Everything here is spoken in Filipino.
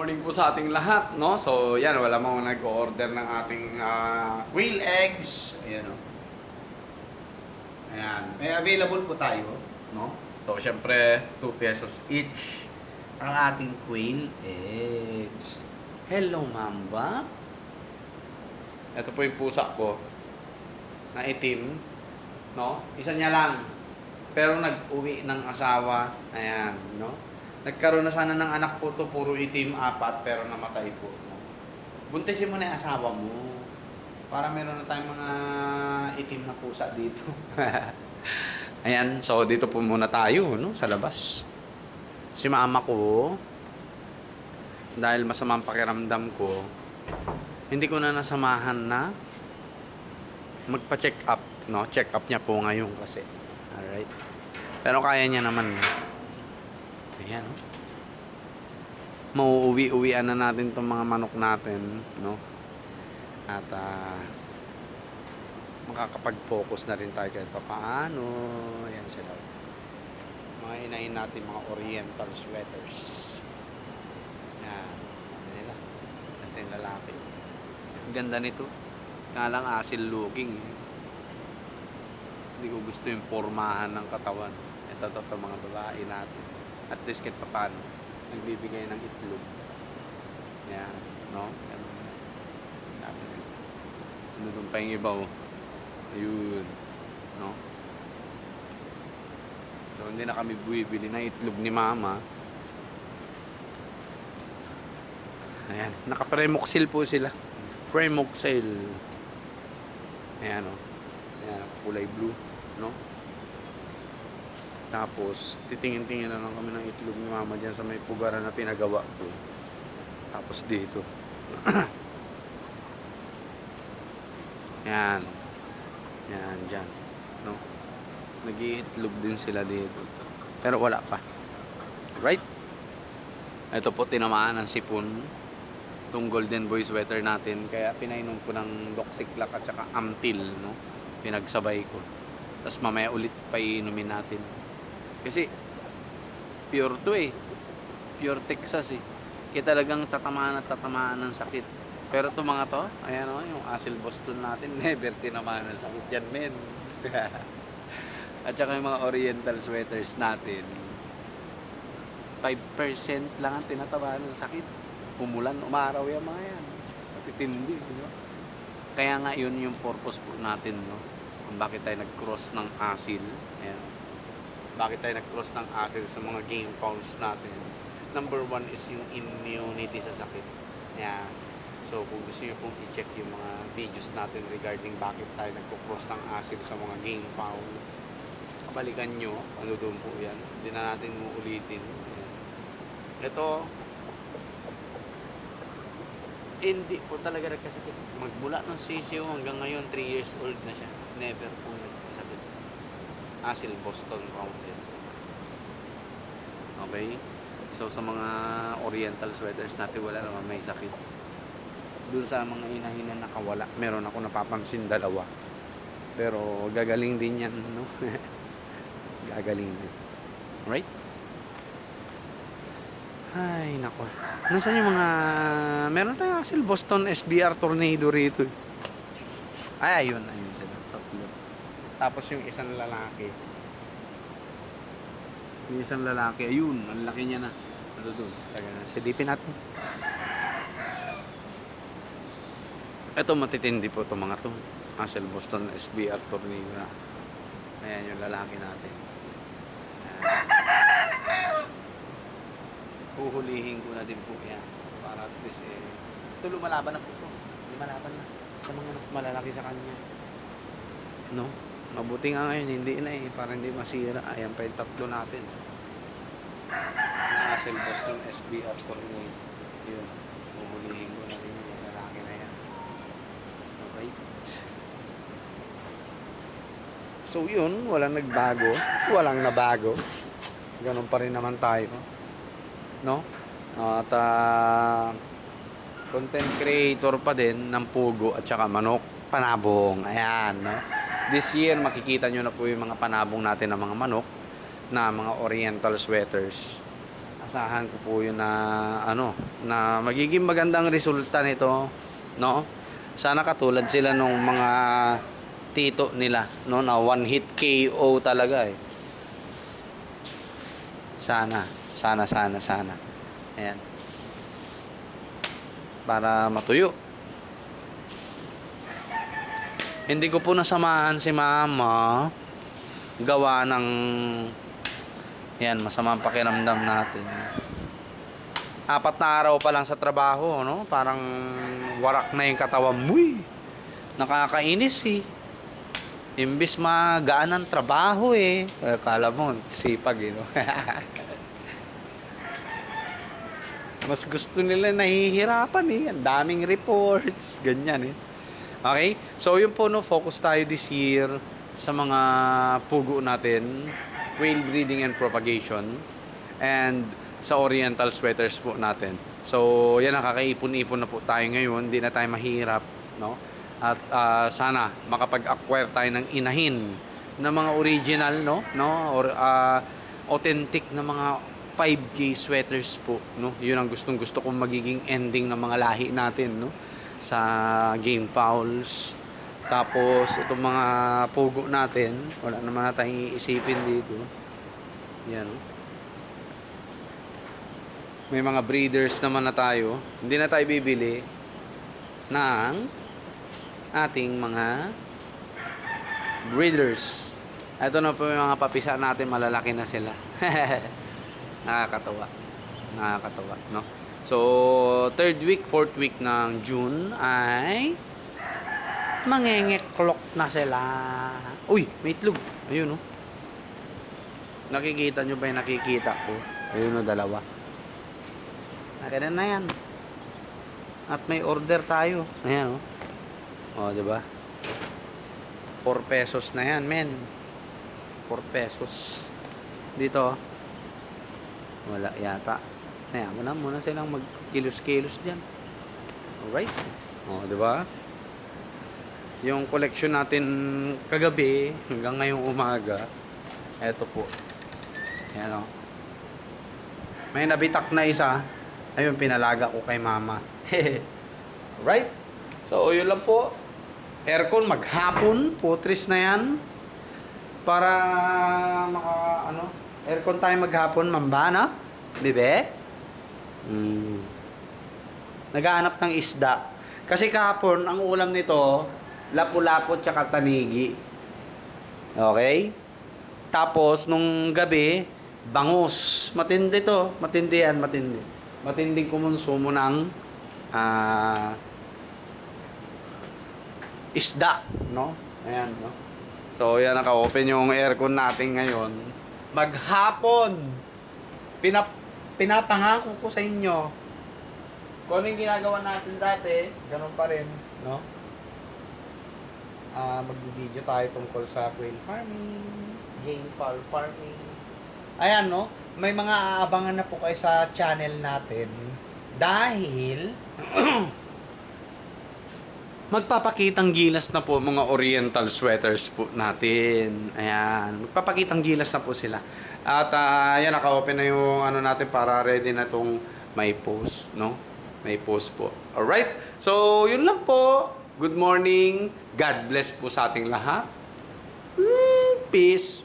morning po sa ating lahat, no? So, yan, wala mo nag-order ng ating quail eggs. Ayan, no? Ayan. May available po tayo, no? So, syempre, 2 pesos each ang ating quail eggs. Hello, Mamba. Ito po yung pusa ko na itim, no? Isa niya lang. Pero nag-uwi ng asawa. Ayan, no? Nagkaroon na sana ng anak po to, puro itim, 4, pero namatay po. Buntisin mo na yung asawa mo. Para meron na tayong mga itim na pusa dito. Ayan, so dito po muna tayo, no? Sa labas. Si mama ko, dahil masama ang pakiramdam ko, hindi ko na nasamahan na magpa-check up, no? Check up niya po ngayon kasi. Alright. Pero kaya niya naman. Ayan, no? Mauuwi-uwian na natin itong mga manok natin, no? At makakapag-focus na rin tayo kahit paano. Ayan sila. Mga inahin natin, mga oriental sweaters. Ayan. Ano nila? Ito yung lalaki. Ang ganda nito. Kaya lang asil looking. Eh. Hindi ko gusto yung pormahan ng katawan. Ito mga babae natin. At least kahit paano, nagbibigay ng itlog. Yan, no? Yan. Ano doon pa yung iba, oh. Ayun, no? So, hindi na kami bumibili ng itlog ni mama. Ayan, naka-premoxil po sila. Premoxil. Ayan, oh. Ayan, kulay blue, no? Tapos, titingin-tingin na lang kami ng itlog ni mama dyan sa may pugaran na pinagawa ko. Tapos dito. Yan. Yan, dyan. No? Nag-iitlog din sila dito. Pero wala pa. Right? Ito po, tinamaan ng sipon. Itong golden boy sweater natin. Kaya pinainom ko ng Doxyclac at saka Amtil. No? Pinagsabay ko. Tapos mamaya ulit paiinumin natin. Kasi pure to eh. Pure Texas eh. Kaya talagang tatamaan at tatamaan ng sakit. Pero to mga to, ayan o, yung Asil Boston natin, never tinamaan ng sakit yan, men. At saka yung mga oriental sweaters natin, 5% lang ang tinatamaan ng sakit. Umulan, umaraw yung mga yan. Matitindi, no? Kaya nga yun yung purpose po natin, no? Kung bakit tayo nag-cross ng Asil. Ayan. Bakit tayo nag-cross ng Asil sa mga game fouls natin? Number 1 is yung immunity sa sakit. Yeah. So, kung gusto nyo pong i-check yung mga videos natin regarding bakit tayo nag-cross ng Asil sa mga game foul, kabalikan nyo, ano doon po yan. Hindi na natin uulitin. Yeah. Ito, hindi po talaga nagkasakit. Magmula ng sisiyo hanggang ngayon, 3 years old na siya. Never po nagkasakit. Asil Boston Rounded. Okay? So sa mga oriental sweaters natin, wala naman may sakit. Doon sa mga inahin na nakawala, meron ako napapansin 2. Pero gagaling din yan, no? Gagaling din. Right? Ay, nako. Nasaan yung mga... Meron tayong Asil Boston SBR Tornado rito. Ay, ayun sila. Tatlo. Tapos yung isang lalaki. Yung isang lalaki, ayun, ang laki niya na. Ano doon? Silipin natin. Ito matitindi po itong mga to. Asil Boston SBR Tornado. Ayan yung lalaki natin. Ayan. Huhulihin ko na din po yan. Para at least ito lumalaban na po ito. Lumalaban na. Sa mga mas malalaki sa kanya. No? Mabuti nga ngayon, hindi na para hindi masira. Ayan pa yung 3 natin. Asil Boston SBR Tornado. Yun. Huhulihin ko na rin yung lalaki na yan. Alright. So yun, walang nagbago. Walang nabago. Ganun pa rin naman tayo. No? At content creator pa din ng pugo at saka manok. Panabong. Ayan, no? This year, makikita nyo na po yung mga panabong natin ng mga manok na mga oriental sweaters. Asahan ko po yun na ano, na magiging magandang resulta nito, no? Sana katulad sila nung mga tito nila, no, na one hit KO talaga eh. Sana. Ayan. Para matuyo. Hindi ko po nasamahan si mama gawa ng yan, masamang pakiramdam natin. 4 na araw pa lang sa trabaho, no? Parang warak na yung katawan mo eh. Nakakainis eh. Imbis magaan ang trabaho eh. Kala mo, sipag eh, no? Mas gusto nila nahihirapan eh. Ang daming reports, ganyan eh. Okay? So yun po, no, focus tayo this year sa mga pugo natin, whale breeding and propagation, and sa oriental sweaters po natin. So yan, nakakaipon-ipon na po tayo ngayon, hindi na tayo mahirap, no? At sana makapag-acquire tayo ng inahin na mga original, no? Or authentic na mga 5K sweaters po, no? Yun ang gustong-gusto kong magiging ending ng mga lahi natin, no? Sa game fowls. Tapos itong mga pugo natin, wala naman na tayong iisipin dito. Yan, no? May mga breeders naman na tayo. Hindi na tayo bibili ng ating mga breeders. Ito na po yung mga papisa natin, malalaki na sila. Nakakatawa, no? So, 3rd week, 4th week ng June ay mangengeklok na sila. Uy, may itlog. Ayun, no? Nakikita nyo ba yung nakikita ko? Ayun, no, dalawa. Nakita na yan. At may order tayo. Ayan, no? O, diba? 4 pesos na yan, men. 4 pesos. Dito, wala yata. Ayan, muna silang magkilos-kilos dyan. Alright? O, diba? Yung collection natin kagabi hanggang ngayong umaga, eto po. Ayan, o. May nabitak na isa. Ayun, pinalaga ko kay mama. Right? So, yun lang po. Aircon maghapon. Putris na yan. Para aircon tayo maghapon, mamba, no? Bibe? Naghahanap ng isda. Kasi kahapon, ang ulam nito, lapu-lapo tsaka tanigi. Okay? Tapos, nung gabi, bangus. Matindi to. Matindi yan, matindi. Matinding kumonsumo ng isda, no? Ayan, no? So, yan, naka-open yung aircon natin ngayon. Maghapon! Pinapangako ko sa inyo. Kung ano yung ginagawa natin dati, ganun pa rin, no? Mag-video tayo tungkol sa quail farming, game fowl farming. Ayan, no? May mga aabangan na po kayo sa channel natin dahil magpapakitang gilas na po mga oriental sweaters po natin. Ayan, magpapakitang gilas na po sila. At ayan, naka-open na yung ano natin para ready na tong may post, no? May post po. Alright? So, yun lang po. Good morning. God bless po sa ating lahat. Peace.